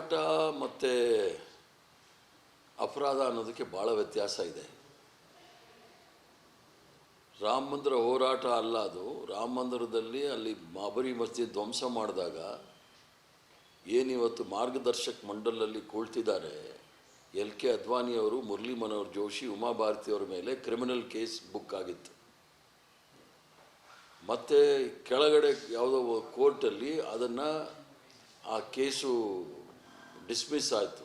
ಹೋರಾಟ ಮತ್ತು ಅಪರಾಧ ಅನ್ನೋದಕ್ಕೆ ಭಾಳ ವ್ಯತ್ಯಾಸ ಇದೆ. ರಾಮ ಮಂದಿರ ಹೋರಾಟ ಅಲ್ಲ ಅದು. ರಾಮ ಮಂದಿರದಲ್ಲಿ ಅಲ್ಲಿ ಬಾಬರಿ ಮಸ್ಜಿದ್ ಧ್ವಂಸ ಮಾಡಿದಾಗ ಏನಿವತ್ತು ಮಾರ್ಗದರ್ಶಕ್ ಮಂಡಲಲ್ಲಿ ಕುಳಿತಿದ್ದಾರೆ, LK ಅದ್ವಾನಿಯವರು, ಮುರಳಿ ಮನೋಹರ್ ಜೋಶಿ, ಉಮಾ ಭಾರತಿಯವರ ಮೇಲೆ ಕ್ರಿಮಿನಲ್ ಕೇಸ್ ಬುಕ್ ಆಗಿತ್ತು. ಮತ್ತು ಕೆಳಗಡೆ ಯಾವುದೋ ಕೋರ್ಟಲ್ಲಿ ಅದನ್ನು ಆ ಕೇಸು ಡಿಸ್ಮಿಸ್ ಆಯಿತು.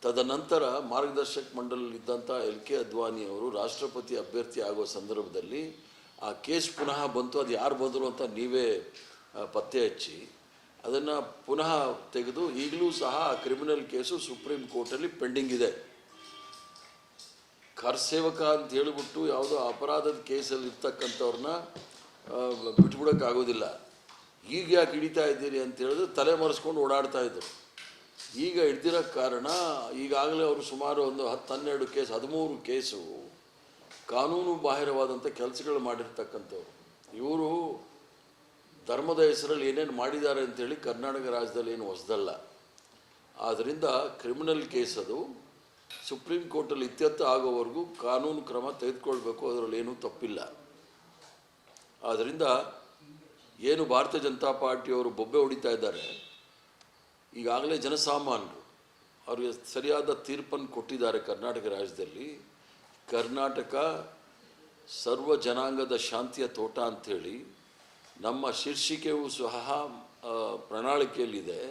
ತದನಂತರ ಮಾರ್ಗದರ್ಶಕ ಮಂಡಲದಲ್ಲಿದ್ದಂಥ LK ಅದ್ವಾನಿಯವರು ರಾಷ್ಟ್ರಪತಿ ಅಭ್ಯರ್ಥಿ ಆಗೋ ಸಂದರ್ಭದಲ್ಲಿ ಆ ಕೇಸ್ ಪುನಃ ಬಂತು. ಅದು ಯಾರು ಬಂದರು ಅಂತ ನೀವೇ ಪತ್ತೆ ಹಚ್ಚಿ ಅದನ್ನು ಪುನಃ ತೆಗೆದು ಈಗಲೂ ಸಹ ಆ ಕ್ರಿಮಿನಲ್ ಕೇಸು ಸುಪ್ರೀಂ ಕೋರ್ಟಲ್ಲಿ ಪೆಂಡಿಂಗ್ ಇದೆ. ಕರ್ಸೇವಕ ಅಂತ ಹೇಳಿಬಿಟ್ಟು ಯಾವುದೋ ಅಪರಾಧದ ಕೇಸಲ್ಲಿ ಇರ್ತಕ್ಕಂಥವ್ರನ್ನ ಬಿಟ್ಬಿಡೋಕ್ಕಾಗೋದಿಲ್ಲ. ಈಗ ಯಾಕೆ ಹಿಡಿತಾ ಇದ್ದೀರಿ ಅಂತ ಹೇಳಿದ್ರೆ ತಲೆ ಮರೆಸ್ಕೊಂಡು ಓಡಾಡ್ತಾಯಿದ್ರು. ಈಗ ಹಿಡ್ದಿರೋ ಕಾರಣ ಈಗಾಗಲೇ ಅವರು ಸುಮಾರು ಒಂದು 10-12 ಕೇಸ್ 13 ಕೇಸು ಕಾನೂನು ಬಾಹಿರವಾದಂಥ ಕೆಲಸಗಳು ಮಾಡಿರ್ತಕ್ಕಂಥವ್ರು. ಇವರು ಧರ್ಮದ ಹೆಸರಲ್ಲಿ ಏನೇನು ಮಾಡಿದ್ದಾರೆ ಅಂಥೇಳಿ ಕರ್ನಾಟಕ ರಾಜ್ಯದಲ್ಲಿ ಏನು ಹೊಸದಲ್ಲ. ಆದ್ದರಿಂದ ಕ್ರಿಮಿನಲ್ ಕೇಸ್ ಅದು ಸುಪ್ರೀಂ ಕೋರ್ಟಲ್ಲಿ ಇತ್ಯರ್ಥ ಆಗೋವರೆಗೂ ಕಾನೂನು ಕ್ರಮ ತೆಗೆದುಕೊಳ್ಬೇಕು, ಅದರಲ್ಲಿ ಏನೂ ತಪ್ಪಿಲ್ಲ. ಆದ್ದರಿಂದ ಏನು ಭಾರತೀಯ ಜನತಾ ಪಾರ್ಟಿಯವರು ಬೊಬ್ಬೆ ಹೊಡಿತಾ ಇದ್ದಾರೆ, ಈಗಾಗಲೇ ಜನಸಾಮಾನ್ಯರು ಅವ್ರಿಗೆ ಸರಿಯಾದ ತೀರ್ಪನ್ನು ಕೊಟ್ಟಿದ್ದಾರೆ. ಕರ್ನಾಟಕ ರಾಜ್ಯದಲ್ಲಿ ಕರ್ನಾಟಕ ಸರ್ವ ಜನಾಂಗದ ಶಾಂತಿಯ ತೋಟ ಅಂಥೇಳಿ ನಮ್ಮ ಶೀರ್ಷಿಕೆಯೂ ಸಹ ಪ್ರಣಾಳಿಕೆಯಲ್ಲಿದೆ.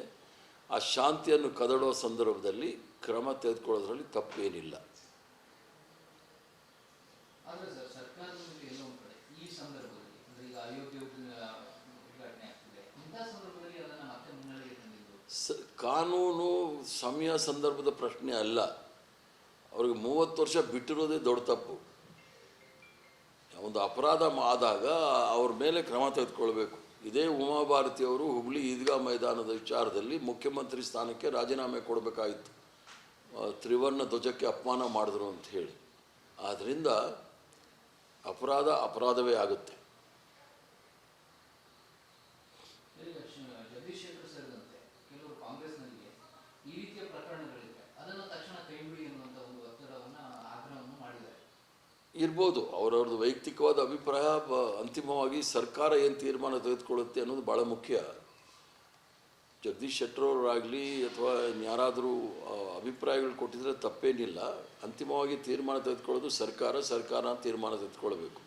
ಆ ಶಾಂತಿಯನ್ನು ಕದಡೋ ಸಂದರ್ಭದಲ್ಲಿ ಕ್ರಮ ತೆಗೆದುಕೊಳ್ಳೋದ್ರಲ್ಲಿ ತಪ್ಪೇನಿಲ್ಲ. ಕಾನೂನು ಸಮಯ ಸಂದರ್ಭದ ಪ್ರಶ್ನೆ ಅಲ್ಲ. ಅವ್ರಿಗೆ 30 ವರ್ಷ ಬಿಟ್ಟಿರೋದೇ ದೊಡ್ಡ ತಪ್ಪು. ಒಂದು ಅಪರಾಧ ಆದಾಗ ಅವ್ರ ಮೇಲೆ ಕ್ರಮ ತೆಗೆದುಕೊಳ್ಬೇಕು. ಇದೇ ಉಮಾ ಭಾರತಿಯವರು ಹುಬ್ಳಿ ಈದ್ಗಾ ಮೈದಾನದ ವಿಚಾರದಲ್ಲಿ ಮುಖ್ಯಮಂತ್ರಿ ಸ್ಥಾನಕ್ಕೆ ರಾಜೀನಾಮೆ ಕೊಡಬೇಕಾಗಿತ್ತು, ತ್ರಿವರ್ಣ ಧ್ವಜಕ್ಕೆ ಅಪಮಾನ ಮಾಡಿದ್ರು ಅಂತ ಹೇಳಿ. ಆದ್ದರಿಂದ ಅಪರಾಧವೇ ಆಗುತ್ತೆ. ಇರ್ಬೋದು, ಅವರವ್ರದ್ದು ವೈಯಕ್ತಿಕವಾದ ಅಭಿಪ್ರಾಯ. ಅಂತಿಮವಾಗಿ ಸರ್ಕಾರ ಏನು ತೀರ್ಮಾನ ತೆಗೆದುಕೊಳ್ಳುತ್ತೆ ಅನ್ನೋದು ಭಾಳ ಮುಖ್ಯ. ಜಗದೀಶ್ ಶೆಟ್ಟರವರಾಗಲಿ ಅಥವಾ ಯಾರಾದರೂ ಅಭಿಪ್ರಾಯಗಳು ಕೊಟ್ಟಿದ್ರೆ ತಪ್ಪೇನಿಲ್ಲ. ಅಂತಿಮವಾಗಿ ತೀರ್ಮಾನ ತೆಗೆದುಕೊಳ್ಳೋದು ಸರ್ಕಾರ ತೀರ್ಮಾನ ತೆಗೆದುಕೊಳ್ಬೇಕು.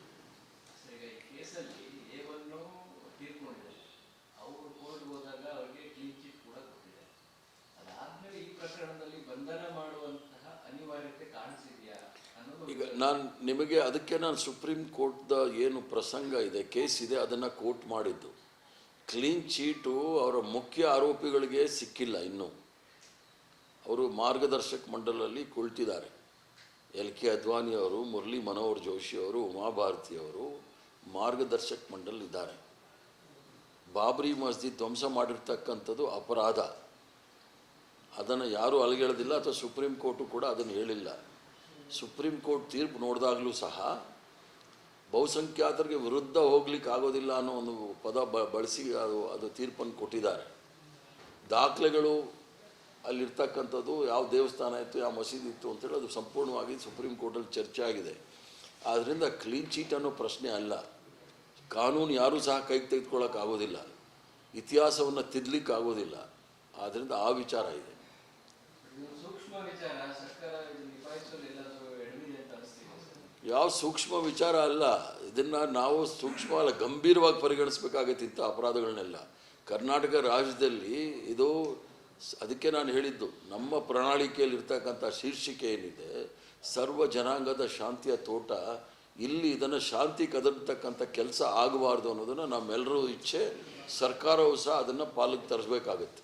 ಈಗ ನಿಮಗೆ ನಾನು ಸುಪ್ರೀಂ ಕೋರ್ಟ್ದ ಏನು ಪ್ರಸಂಗ ಇದೆ, ಕೇಸ್ ಇದೆ, ಅದನ್ನು ಕೋರ್ಟ್ ಮಾಡಿದ್ದು. ಕ್ಲೀನ್ ಚೀಟು ಅವರ ಮುಖ್ಯ ಆರೋಪಿಗಳಿಗೆ ಸಿಕ್ಕಿಲ್ಲ. ಇನ್ನೂ ಅವರು ಮಾರ್ಗದರ್ಶಕ ಮಂಡಲದಲ್ಲಿ ಕುಳಿತಿದ್ದಾರೆ. LK ಅದ್ವಾನಿಯವರು, ಮುರಳಿ ಮನೋಹರ್ ಜೋಶಿಯವರು, ಉಮಾ ಭಾರತಿಯವರು ಮಾರ್ಗದರ್ಶಕ ಮಂಡಲಿದ್ದಾರೆ. ಬಾಬರಿ ಮಸ್ಜಿದ್ ಧ್ವಂಸ ಮಾಡಿರ್ತಕ್ಕಂಥದ್ದು ಅಪರಾಧ. ಅದನ್ನು ಯಾರೂ ಅಲಗೇಳೋದಿಲ್ಲ, ಅಥವಾ ಸುಪ್ರೀಂ ಕೋರ್ಟು ಕೂಡ ಅದನ್ನು ಹೇಳಿಲ್ಲ. ಸುಪ್ರೀಂ ಕೋರ್ಟ್ ತೀರ್ಪು ನೋಡಿದಾಗಲೂ ಸಹ ಬಹುಸಂಖ್ಯಾತರಿಗೆ ವಿರುದ್ಧ ಹೋಗ್ಲಿಕ್ಕೆ ಆಗೋದಿಲ್ಲ ಅನ್ನೋ ಒಂದು ಪದ ಬಳಸಿ ಅದು ತೀರ್ಪನ್ನು ಕೊಟ್ಟಿದ್ದಾರೆ. ದಾಖಲೆಗಳು ಅಲ್ಲಿರ್ತಕ್ಕಂಥದ್ದು ಯಾವ ದೇವಸ್ಥಾನ ಇತ್ತು, ಯಾವ ಮಸೀದಿ ಇತ್ತು ಅಂತೇಳಿ ಅದು ಸಂಪೂರ್ಣವಾಗಿ ಸುಪ್ರೀಂ ಕೋರ್ಟಲ್ಲಿ ಚರ್ಚೆ ಆಗಿದೆ. ಆದ್ದರಿಂದ ಕ್ಲೀನ್ ಚೀಟ್ ಅನ್ನೋ ಪ್ರಶ್ನೆ ಅಲ್ಲ. ಕಾನೂನು ಯಾರೂ ಸಹ ಕೈಗೆ ತೆಗೆದುಕೊಳ್ಳೋಕ್ಕಾಗೋದಿಲ್ಲ, ಇತಿಹಾಸವನ್ನು ತಿದ್ದಲಿಕ್ಕೆ ಆಗೋದಿಲ್ಲ. ಆದ್ದರಿಂದ ಆ ವಿಚಾರ ಇದೆ. ಯಾವ ಸೂಕ್ಷ್ಮ ವಿಚಾರ ಅಲ್ಲ. ಇದನ್ನು ನಾವು ಸೂಕ್ಷ್ಮ ಗಂಭೀರವಾಗಿ ಪರಿಗಣಿಸಬೇಕಾಗತ್ತೆ ಇಂಥ ಅಪರಾಧಗಳನ್ನೆಲ್ಲ. ಕರ್ನಾಟಕ ರಾಜ್ಯದಲ್ಲಿ ಇದು, ಅದಕ್ಕೆ ನಾನು ಹೇಳಿದ್ದು, ನಮ್ಮ ಪ್ರಣಾಳಿಕೆಯಲ್ಲಿರ್ತಕ್ಕಂಥ ಶೀರ್ಷಿಕೆ ಏನಿದೆ, ಸರ್ವ ಜನಾಂಗದ ಶಾಂತಿಯ ತೋಟ, ಇಲ್ಲಿ ಇದನ್ನು ಶಾಂತಿ ಕದರ್ತಕ್ಕಂಥ ಕೆಲಸ ಆಗಬಾರ್ದು ಅನ್ನೋದನ್ನು ನಮ್ಮೆಲ್ಲರೂ ಇಚ್ಛೆ. ಸರ್ಕಾರವೂ ಸಹ ಅದನ್ನು ಪಾಲಕ್ಕೆ ತರಿಸಬೇಕಾಗತ್ತೆ.